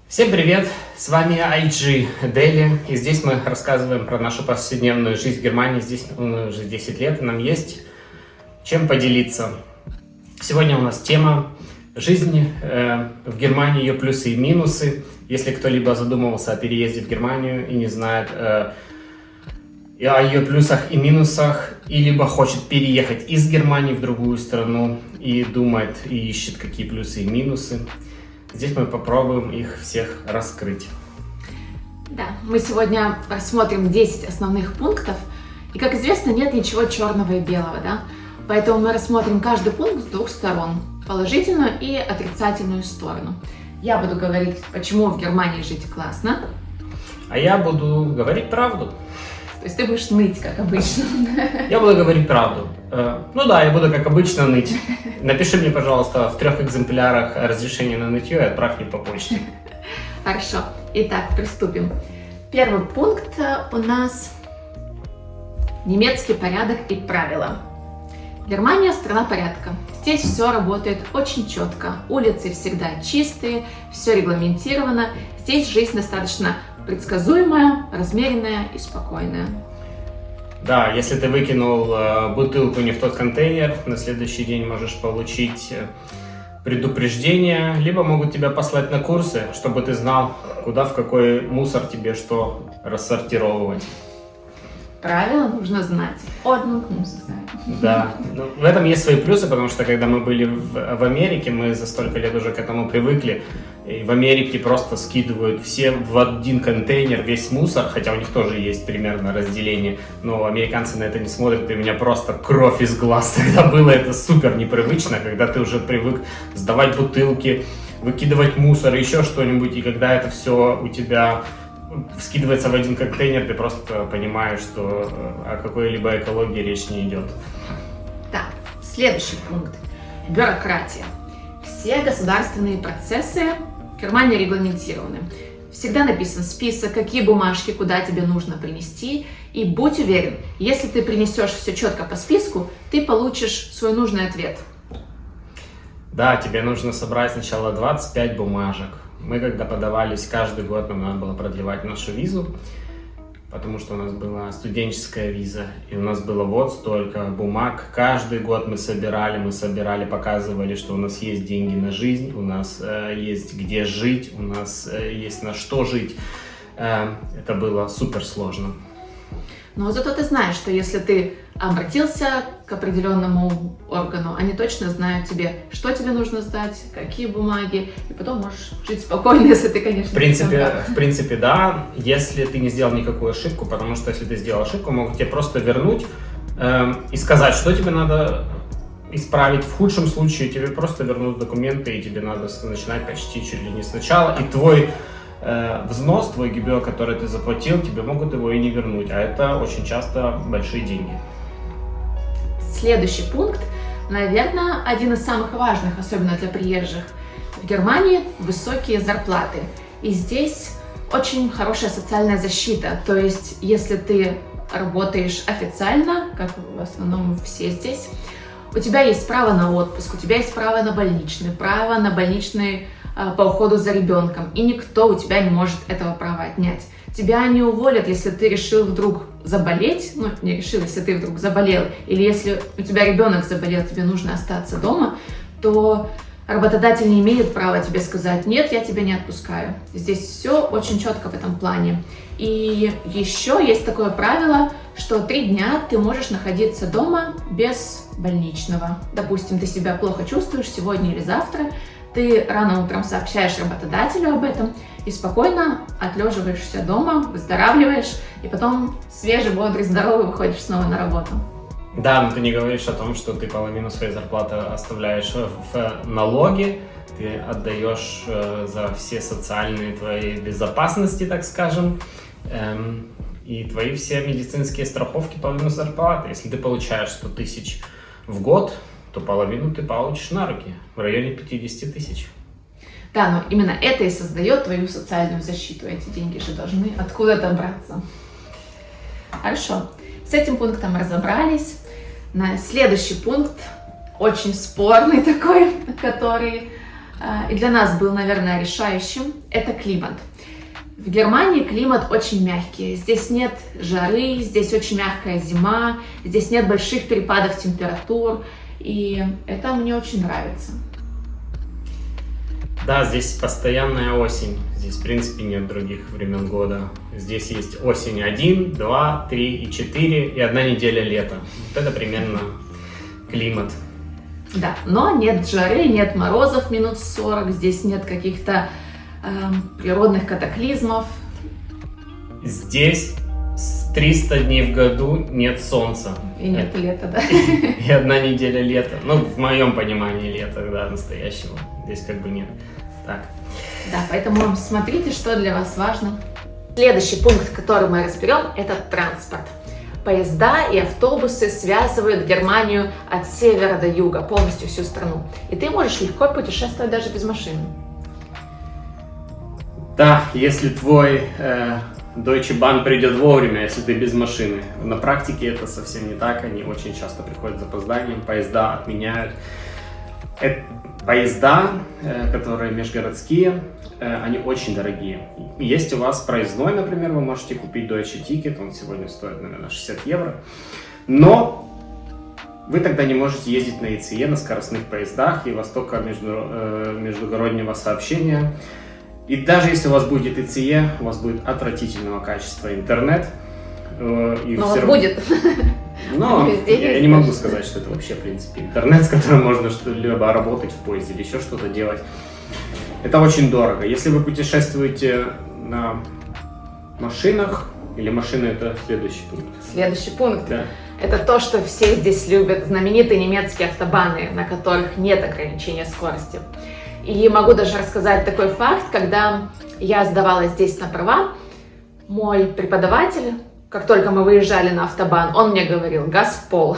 Всем привет! С вами IG Daily, и здесь мы рассказываем про нашу повседневную жизнь в Германии. Здесь мы уже 10 лет, и нам есть чем поделиться. Сегодня у нас тема жизни в Германии, ее плюсы и минусы. Если кто-либо задумывался о переезде в Германию и не знает о ее плюсах и минусах, и либо хочет переехать из Германии в другую страну и думает и ищет, какие плюсы и минусы, здесь мы попробуем их всех раскрыть. Да, мы сегодня рассмотрим 10 основных пунктов, и, как известно, нет ничего черного и белого, да? Поэтому мы рассмотрим каждый пункт с двух сторон, положительную и отрицательную сторону. Я буду говорить, почему в Германии жить классно. А я буду говорить правду. То есть ты будешь ныть, как обычно. Я буду говорить правду. Ну да, я буду, как обычно, ныть. Напиши мне, пожалуйста, в 3 экземплярах разрешение на нытье и отправь мне по почте. Хорошо. Итак, приступим. Первый пункт у нас немецкий порядок и правила. Германия – страна порядка. Здесь все работает очень четко. Улицы всегда чистые, все регламентировано. Здесь жизнь достаточно предсказуемая, размеренная и спокойная. Да, если ты выкинул бутылку не в тот контейнер, на следующий день можешь получить предупреждение, либо могут тебя послать на курсы, чтобы ты знал, куда, в какой мусор тебе что рассортировывать. Правила нужно знать. Ordnung нужно знать. Да, ну, в этом есть свои плюсы, потому что когда мы были в Америке, мы за столько лет уже к этому привыкли. И в Америке просто скидывают все в один контейнер весь мусор, хотя у них тоже есть примерно разделение, но американцы на это не смотрят, и у меня просто кровь из глаз тогда было. Это супер непривычно, когда ты уже привык сдавать бутылки, выкидывать мусор, еще что-нибудь, и когда это все у тебя скидывается в один контейнер, ты просто понимаешь, что о какой-либо экологии речь не идет. Так, следующий пункт. Бюрократия. Все государственные процессы в Германии регламентированы. Всегда написан список, какие бумажки, куда тебе нужно принести. И будь уверен, если ты принесешь все четко по списку, ты получишь свой нужный ответ. Да, тебе нужно собрать сначала 25 бумажек. Мы, когда подавались каждый год, нам надо было продлевать нашу визу, потому что у нас была студенческая виза, и у нас было вот столько бумаг. Каждый год мы собирали, показывали, что у нас есть деньги на жизнь, у нас есть где жить, у нас есть на что жить. Это было супер сложно. Но зато ты знаешь, что если ты обратился к определенному органу, они точно знают тебе, что тебе нужно сдать, какие бумаги, и потом можешь жить спокойно, если ты, конечно, в принципе, да, если ты не сделал никакую ошибку, потому что если ты сделал ошибку, могут тебе просто вернуть и сказать, что тебе надо исправить. В худшем случае тебе просто вернут документы, и тебе надо начинать почти чуть ли не сначала, и твой взнос, твой ГБО, который ты заплатил, тебе могут его и не вернуть, а это очень часто большие деньги. Следующий пункт, наверное, один из самых важных, особенно для приезжих. В Германии высокие зарплаты, и здесь очень хорошая социальная защита, то есть если ты работаешь официально, как в основном все здесь, у тебя есть право на отпуск, у тебя есть право на больничный по уходу за ребенком, и никто у тебя не может этого права отнять. Тебя не уволят, если ты решил вдруг заболеть, ну не решил, если ты вдруг заболел, или если у тебя ребенок заболел, тебе нужно остаться дома, то работодатель не имеет права тебе сказать: нет, я тебя не отпускаю. Здесь все очень четко в этом плане. И еще есть такое правило, что 3 дня ты можешь находиться дома без больничного. Допустим, ты себя плохо чувствуешь сегодня или завтра, ты рано утром сообщаешь работодателю об этом и спокойно отлеживаешься дома, выздоравливаешь, и потом свежий, бодрый, здоровый выходишь снова на работу. Да, но ты не говоришь о том, что ты половину своей зарплаты оставляешь в налоги, ты отдаешь за все социальные твои безопасности, так скажем, и твои все медицинские страховки половину зарплаты. Если ты получаешь 100 тысяч в год, то половину ты получишь на руки, в районе 50 тысяч. Да, но именно это и создает твою социальную защиту. Эти деньги же должны откуда-то браться. Хорошо, с этим пунктом разобрались. На следующий пункт, очень спорный такой, который и для нас был, наверное, решающим, это климат. В Германии климат очень мягкий. Здесь нет жары, здесь очень мягкая зима, здесь нет больших перепадов температур, и это мне очень нравится. Да, здесь постоянная осень. Здесь, в принципе, нет других времен года. Здесь есть осень 1, 2, 3 и 4, и 1 неделя лета. Вот это примерно климат. Да, но нет жары, нет морозов минус 40, здесь нет каких-то природных катаклизмов. Здесь 300 дней в году нет солнца. И нет лета, да. И 1 неделя лета. Ну, в моем понимании лета, да, настоящего. Здесь как бы нет. Так. Да, поэтому смотрите, что для вас важно. Следующий пункт, который мы разберем, это транспорт. Поезда и автобусы связывают Германию от севера до юга, полностью всю страну. И ты можешь легко путешествовать даже без машины. Да, если твой Deutsche Bahn придет вовремя, если ты без машины. На практике это совсем не так, они очень часто приходят с запозданием, поезда отменяют. Поезда, которые межгородские, они очень дорогие. Есть у вас проездной, например, вы можете купить Deutsche Ticket, он сегодня стоит, наверное, 60 евро. Но вы тогда не можете ездить на ICE, на скоростных поездах, и у вас только междугороднего сообщения. И даже если у вас будет ICE, у вас будет отвратительного качества интернет. И но он будет. Но я не могу сказать, что это вообще, в принципе, интернет, с которым можно что-либо работать в поезде или еще что-то делать. Это очень дорого. Если вы путешествуете на машинах, или машины — это следующий пункт. Следующий пункт. Да. Это то, что все здесь любят, знаменитые немецкие автобаны, на которых нет ограничения скорости. И могу даже рассказать такой факт, когда я сдавала здесь на права, мой преподаватель, как только мы выезжали на автобан, он мне говорил: газ в пол.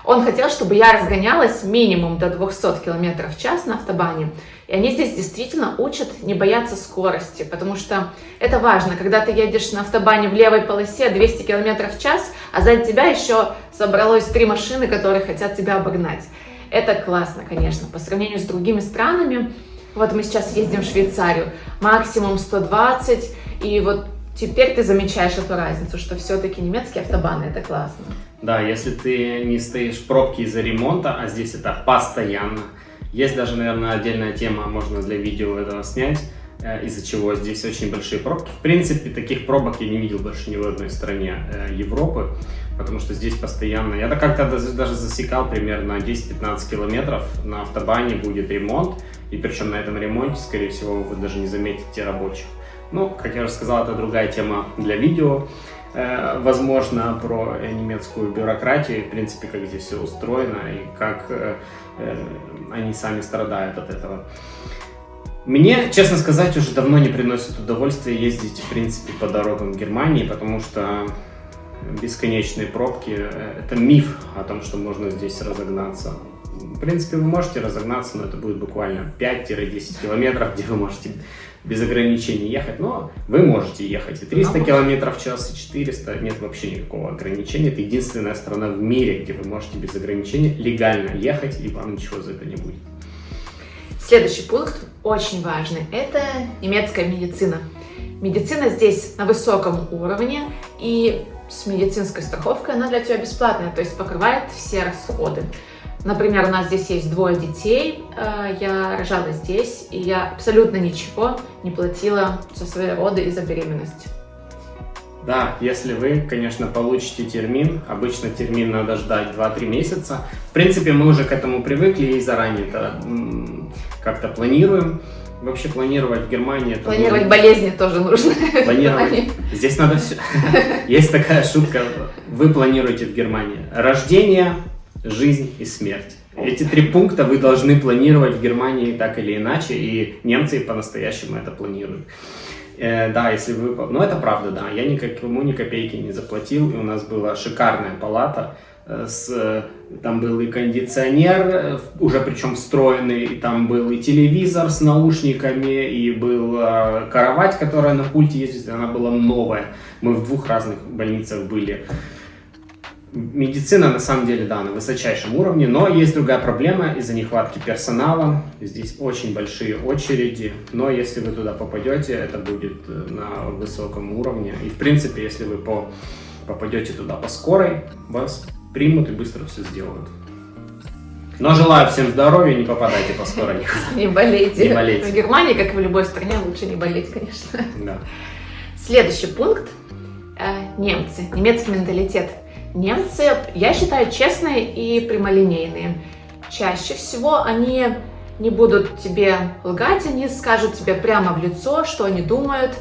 Он хотел, чтобы я разгонялась минимум до 200 км в час на автобане. И они здесь действительно учат не бояться скорости, потому что это важно, когда ты едешь на автобане в левой полосе 200 км в час, а сзади тебя еще собралось 3 машины, которые хотят тебя обогнать. Это классно, конечно, по сравнению с другими странами. Вот мы сейчас ездим в Швейцарию, максимум 120, и вот теперь ты замечаешь эту разницу, что все-таки немецкие автобаны — это классно. Да, если ты не стоишь в пробке из-за ремонта, а здесь это постоянно. Есть даже, наверное, отдельная тема, можно для видео этого снять, из-за чего здесь очень большие пробки. В принципе, таких пробок я не видел больше ни в одной стране Европы, потому что здесь постоянно... Я как-то даже засекал примерно 10-15 километров на автобане будет ремонт, и причем на этом ремонте, скорее всего, вы даже не заметите рабочих. Ну, как я уже сказал, это другая тема для видео. Возможно, про немецкую бюрократию, в принципе, как здесь все устроено и как они сами страдают от этого. Мне, честно сказать, уже давно не приносит удовольствия ездить, в принципе, по дорогам Германии, потому что бесконечные пробки — это миф о том, что можно здесь разогнаться. В принципе, вы можете разогнаться, но это будет буквально 5-10 километров, где вы можете без ограничений ехать, но вы можете ехать и 300 километров в час, и 400, нет вообще никакого ограничения. Это единственная страна в мире, где вы можете без ограничений легально ехать, и вам ничего за это не будет. Следующий пункт очень важный – это немецкая медицина. Медицина здесь на высоком уровне, и с медицинской страховкой она для тебя бесплатная, то есть покрывает все расходы. Например, у нас здесь есть 2 детей, я рожала здесь, и я абсолютно ничего не платила за свои роды и за беременность. Да, если вы, конечно, получите термин, обычно термин надо ждать 2-3 месяца. В принципе, мы уже к этому привыкли и заранее это как-то планируем. Вообще планировать в Германии... это планировать болезни тоже нужно. Планировать. Здесь надо все. Есть такая шутка. Вы планируете в Германии рождение, жизнь и смерть. Эти 3 пункта вы должны планировать в Германии так или иначе, и немцы по-настоящему это планируют. Да, если вы... Ну, это правда, да. Я никому ни копейки не заплатил, и у нас была шикарная палата. Там был и кондиционер, уже причем встроенный, и там был и телевизор с наушниками, и была кровать, которая на пульте ездит, она была новая. Мы в 2 разных больницах были. Медицина, на самом деле, да, на высочайшем уровне, но есть другая проблема из-за нехватки персонала. Здесь очень большие очереди, но если вы туда попадете, это будет на высоком уровне. И, в принципе, если вы попадете туда по скорой, вас примут и быстро все сделают. Но желаю всем здоровья, не попадайте по скорой. Не болейте. Не болейте. В Германии, как и в любой стране, лучше не болеть, конечно. Да. Следующий пункт. Немцы. Немецкий менталитет. Немцы, я считаю, честные и прямолинейные. Чаще всего они не будут тебе лгать, они скажут тебе прямо в лицо, что они думают.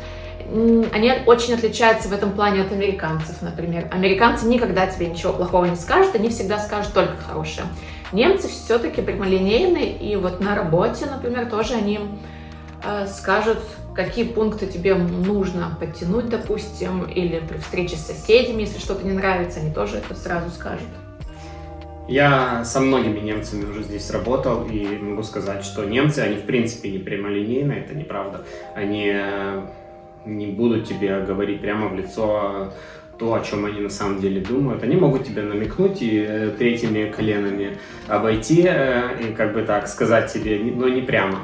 Они очень отличаются в этом плане от американцев, например. Американцы никогда тебе ничего плохого не скажут, они всегда скажут только хорошее. Немцы все-таки прямолинейные, и вот на работе, например, тоже они скажут, какие пункты тебе нужно подтянуть, допустим, или при встрече с соседями, если что-то не нравится, они тоже это сразу скажут. Я со многими немцами уже здесь работал, и могу сказать, что немцы, они в принципе не прямолинейные, это неправда. Они не будут тебе говорить прямо в лицо то, о чем они на самом деле думают. Они могут тебе намекнуть и третьими коленами обойти, и как бы так сказать тебе, но не прямо.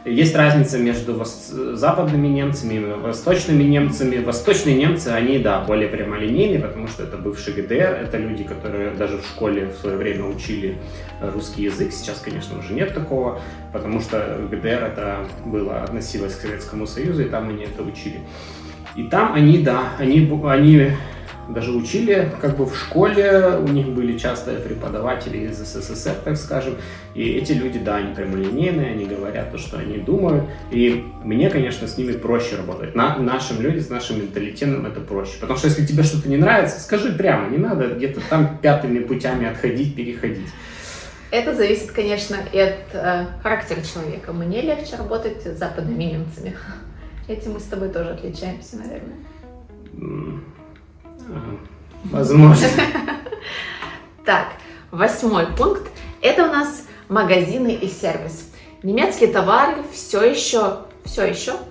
Есть разница между западными немцами и восточными немцами. Восточные немцы, они, да, более прямолинейные, потому что это бывший ГДР, это люди, которые даже в школе в свое время учили русский язык. Сейчас, конечно, уже нет такого, потому что ГДР это было, относилось к Советскому Союзу, и там они это учили. И там они, да, они даже учили как бы в школе, у них были часто преподаватели из СССР, так скажем, и эти люди, да, они прямолинейные, они говорят то, что они думают, и мне, конечно, с ними проще работать. Нашим людям, с нашим менталитетом это проще, потому что если тебе что-то не нравится, скажи прямо, не надо где-то там пятыми путями отходить, переходить. Это зависит, конечно, и от характера человека. Мне легче работать с западными немцами. Этим мы с тобой тоже отличаемся, наверное. Возможно. Так, 8 пункт. Это у нас магазины и сервис. Немецкие товары все еще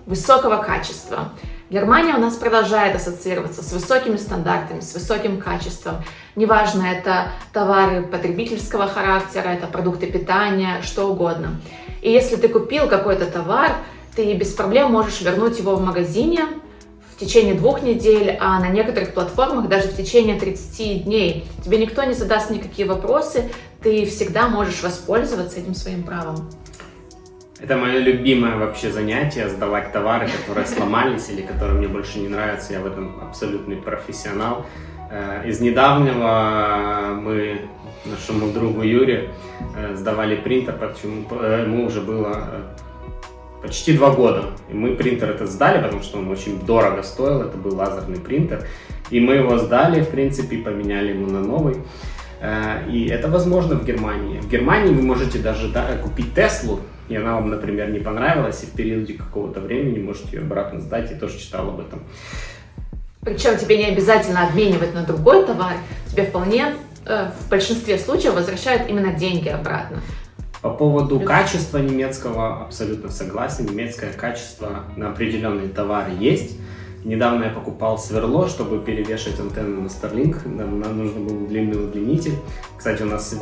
высокого качества. Германия у нас продолжает ассоциироваться с высокими стандартами, с высоким качеством. Неважно, это товары потребительского характера, это продукты питания, что угодно. И если ты купил какой-то товар, ты без проблем можешь вернуть его в магазине в течение 2 недель, а на некоторых платформах даже в течение 30 дней. Тебе никто не задаст никакие вопросы, ты всегда можешь воспользоваться этим своим правом. Это мое любимое вообще занятие, сдавать товары, которые сломались или которые мне больше не нравятся. Я в этом абсолютный профессионал. Из недавнего мы нашему другу Юре сдавали принтер, почему ему уже было почти 2 года. И мы принтер этот сдали, потому что он очень дорого стоил, это был лазерный принтер. И мы его сдали, в принципе, поменяли ему на новый. И это возможно в Германии. В Германии вы можете даже купить Теслу, и она вам, например, не понравилась, и в периоде какого-то времени можете ее обратно сдать. Я тоже читал об этом. Причем тебе не обязательно обменивать на другой товар, тебе вполне в большинстве случаев возвращают именно деньги обратно. По поводу качества немецкого абсолютно согласен. Немецкое качество на определенные товары есть. Недавно я покупал сверло, чтобы перевешивать антенну на Starlink. Нам нужно был длинный удлинитель. Кстати, у нас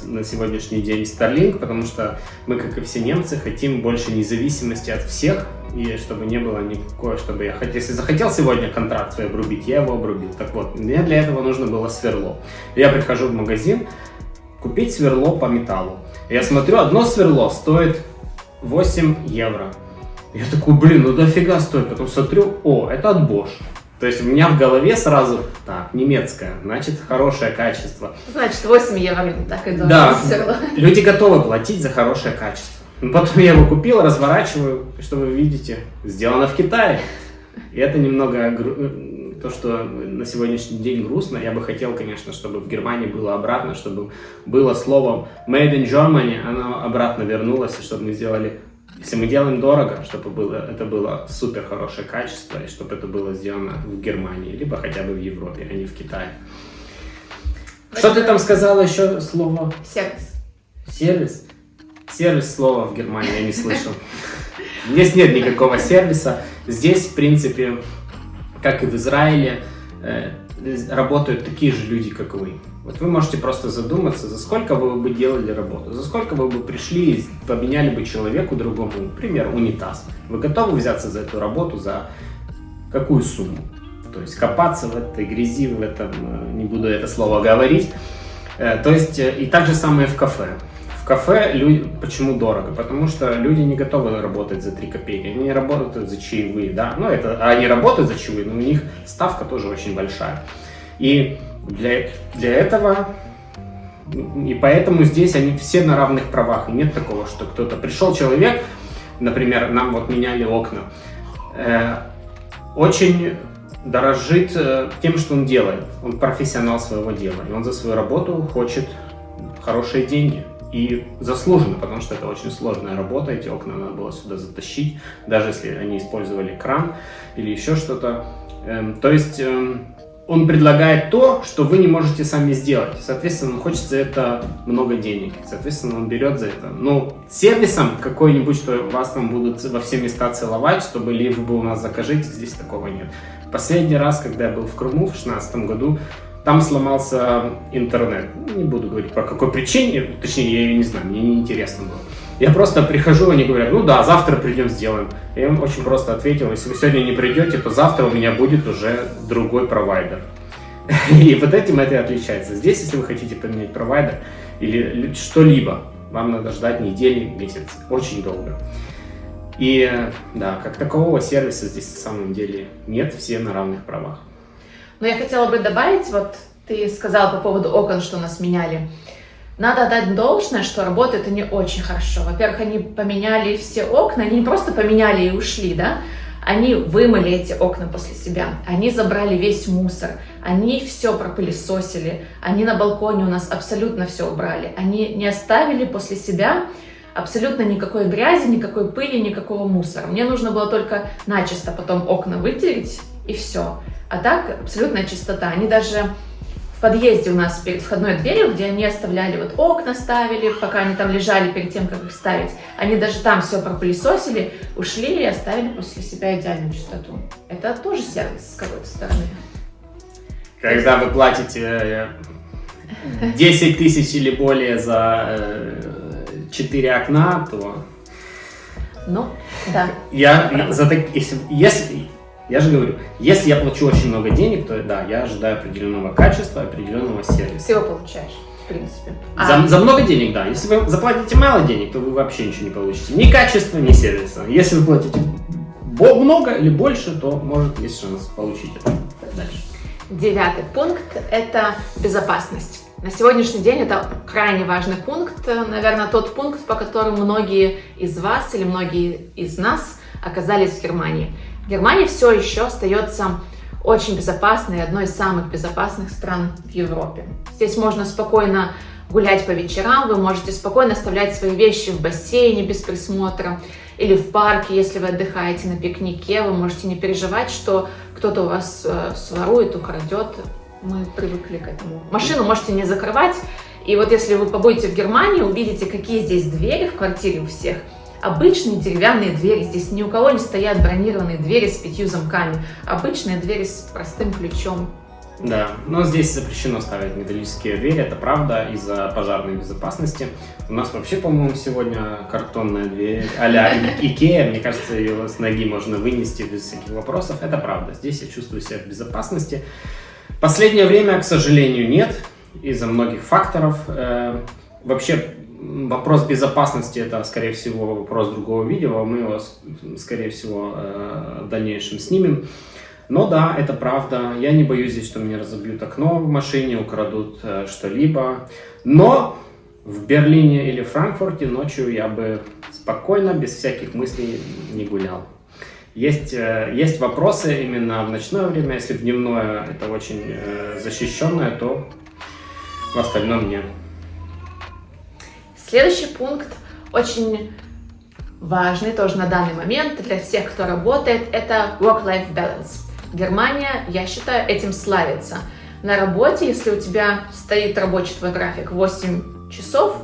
на сегодняшний день Starlink, потому что мы, как и все немцы, хотим больше независимости от всех. И чтобы не было никакой, чтобы я хотел, если захотел сегодня контракт свой обрубить, я его обрубил. Так вот, мне для этого нужно было сверло. Я прихожу в магазин купить сверло по металлу. Я смотрю, одно сверло стоит 8 евро. Я такой, блин, ну дофига стоит. Потом смотрю, это от Bosch. То есть у меня в голове сразу, так, немецкое, значит, хорошее качество. Значит, 8 евро не так и дорого. Да, люди готовы платить за хорошее качество. Потом я его купил, разворачиваю, что вы видите, сделано в Китае. И это немного то, что на сегодняшний день грустно. Я бы хотел, конечно, чтобы в Германии было обратно, чтобы было словом Made in Germany, оно обратно вернулось, и чтобы мы сделали, если мы делаем дорого, чтобы это было супер хорошее качество, и чтобы это было сделано в Германии, либо хотя бы в Европе, а не в Китае. Что ты там сказала еще слово? Сервис. Сервис? Сервис слова в Германии я не слышал. Здесь нет никакого сервиса. Здесь, в принципе, как и в Израиле, работают такие же люди, как вы. Вот вы можете просто задуматься, за сколько вы бы делали работу, за сколько вы бы пришли и поменяли бы человеку другому, например, унитаз. Вы готовы взяться за эту работу за какую сумму? То есть копаться в этой грязи, в этом, не буду это слово говорить. То есть и так же самое в кафе. В кафе почему дорого? Потому что люди не готовы работать за 3 копейки, они не работают за чаевые, да, они работают за чаевые, но у них ставка тоже очень большая. И для этого, и поэтому здесь они все на равных правах, и нет такого, что кто-то пришел человек, например, нам вот меняли окна, очень дорожит тем, что он делает, он профессионал своего дела, и он за свою работу хочет хорошие деньги. И заслуженно, потому что это очень сложная работа, эти окна надо было сюда затащить, даже если они использовали кран или еще что-то. То есть он предлагает то, что вы не можете сами сделать. Соответственно, он хочет за это много денег. Соответственно, он берет за это. Но сервисом какой-нибудь, что вас там будут во все места целовать, чтобы ли вы у нас закажите, здесь такого нет. Последний раз, когда я был в Крыму в 2016 году, там сломался интернет. Не буду говорить по какой причине, точнее, я ее не знаю, мне не интересно было. Я просто прихожу, они говорят, ну да, завтра придем, сделаем. Я им очень просто ответил, если вы сегодня не придете, то завтра у меня будет уже другой провайдер. И вот этим это и отличается. Здесь, если вы хотите поменять провайдер или что-либо, вам надо ждать недели, месяц, очень долго. И да, как такового сервиса здесь на самом деле нет, все на равных правах. Но я хотела бы добавить, вот ты сказал по поводу окон, что нас меняли. Надо отдать должное, что работают они очень хорошо. Во-первых, они поменяли все окна, они не просто поменяли и ушли, да? Они вымыли эти окна после себя, они забрали весь мусор, они все пропылесосили, они на балконе у нас абсолютно все убрали, они не оставили после себя абсолютно никакой грязи, никакой пыли, никакого мусора. Мне нужно было только начисто потом окна вытереть и все. А так абсолютная чистота. Они даже в подъезде у нас перед входной дверью, где они оставляли, вот окна ставили, пока они там лежали перед тем, как их ставить, они даже там все пропылесосили, ушли и оставили после себя идеальную чистоту. Это тоже сервис с какой-то стороны. Когда вы платите 10 тысяч или более за 4 окна, то... Ну, да. Я же говорю, если я плачу очень много денег, то да, я ожидаю определенного качества, определенного сервиса. Ты его получаешь, в принципе. За много денег, да. Если вы заплатите мало денег, то вы вообще ничего не получите. Ни качества, ни сервиса. Если вы платите много или больше, то может есть шанс получить это дальше. 9-й пункт – это безопасность. На сегодняшний день это крайне важный пункт, наверное, тот пункт, по которому многие из вас или многие из нас оказались в Германии. Германия все еще остается очень безопасной, одной из самых безопасных стран в Европе. Здесь можно спокойно гулять по вечерам, вы можете спокойно оставлять свои вещи в бассейне без присмотра или в парке, если вы отдыхаете на пикнике, вы можете не переживать, что кто-то у вас сворует, украдет. Мы привыкли к этому. Машину можете не закрывать, и вот если вы побудете в Германии, увидите, какие здесь двери в квартире у всех. Обычные деревянные двери, здесь ни у кого не стоят бронированные двери с 5 замками, обычные двери с простым ключом. Да, но здесь запрещено ставить металлические двери, это правда, из-за пожарной безопасности. У нас вообще, по-моему, сегодня картонная дверь а-ля Икея, мне кажется, ее с ноги можно вынести без всяких вопросов, это правда, здесь я чувствую себя в безопасности. Последнее время, к сожалению, нет, из-за многих факторов. Вообще, вопрос безопасности – это, скорее всего, вопрос другого видео, мы его, скорее всего, в дальнейшем снимем. Но да, это правда, я не боюсь здесь, что мне разобьют окно в машине, украдут что-либо. Но в Берлине или Франкфурте ночью я бы спокойно, без всяких мыслей не гулял. Есть вопросы именно в ночное время, если в дневное это очень защищенное, то в остальном нет. Следующий пункт очень важный тоже на данный момент для всех, кто работает, это work-life balance. Германия, я считаю, этим славится. На работе, если у тебя стоит рабочий твой график 8 часов,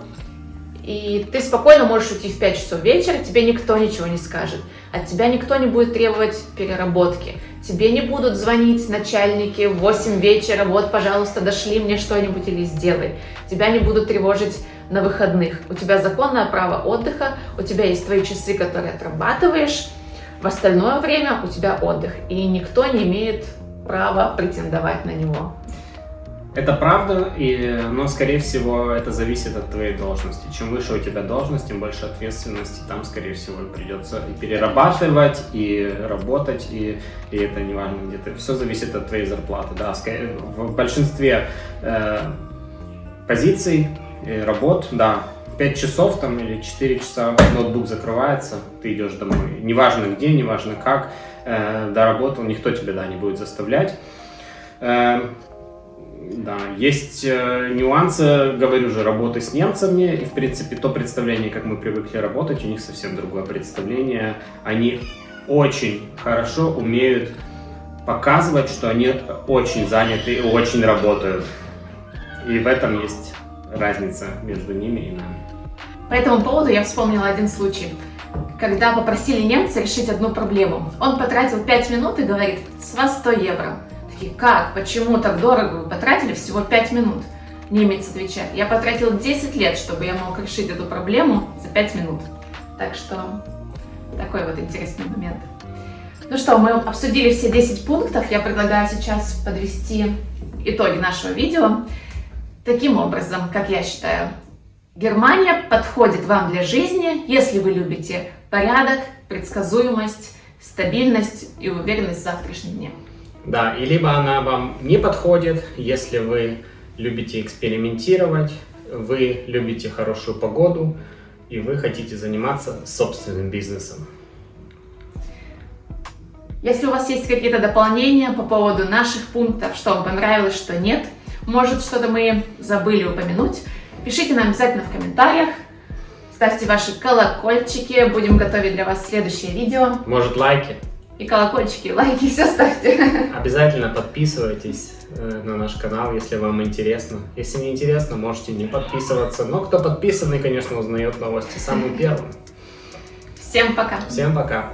и ты спокойно можешь уйти в 5 часов вечера, тебе никто ничего не скажет. От тебя никто не будет требовать переработки. Тебе не будут звонить начальники в 8 вечера, вот, пожалуйста, дошли мне что-нибудь или сделай. Тебя не будут тревожить на выходных. У тебя законное право отдыха, у тебя есть твои часы, которые отрабатываешь, в остальное время у тебя отдых, и никто не имеет права претендовать на него. Это правда, но, скорее всего, это зависит от твоей должности. Чем выше у тебя должность, тем больше ответственности. Там, скорее всего, придется и перерабатывать, и работать, и это не важно где-то. Все зависит от твоей зарплаты. Да. В большинстве позиций, работ, да, 5 часов там, или 4 часа ноутбук закрывается, ты идешь домой. Неважно где, неважно как, доработал, никто тебя не будет заставлять. Да, есть нюансы, говорю же, работы с немцами, и в принципе то представление, как мы привыкли работать, у них совсем другое представление. Они очень хорошо умеют показывать, что они очень заняты и очень работают. И в этом есть разница между ними и нами. По этому поводу я вспомнила один случай, когда попросили немца решить одну проблему. Он потратил 5 минут и говорит: с вас 100 евро. Такие: как? Почему так дорого? Вы потратили всего 5 минут. Немец отвечает: я потратил 10 лет, чтобы я мог решить эту проблему за 5 минут. Так что такой вот интересный момент. Ну что, мы обсудили все 10 пунктов. Я предлагаю сейчас подвести итоги нашего видео. Таким образом, как я считаю, Германия подходит вам для жизни, если вы любите порядок, предсказуемость, стабильность и уверенность в завтрашнем дне. Да, и либо она вам не подходит, если вы любите экспериментировать, вы любите хорошую погоду и вы хотите заниматься собственным бизнесом. Если у вас есть какие-то дополнения по поводу наших пунктов, что вам понравилось, что нет, может, что-то мы забыли упомянуть, пишите нам обязательно в комментариях, ставьте ваши колокольчики, будем готовить для вас следующее видео. Может, лайки? И колокольчики, лайки, все ставьте. Обязательно подписывайтесь на наш канал, если вам интересно. Если не интересно, можете не подписываться. Но кто подписанный, конечно, узнает новости самым первым. Всем пока. Всем пока.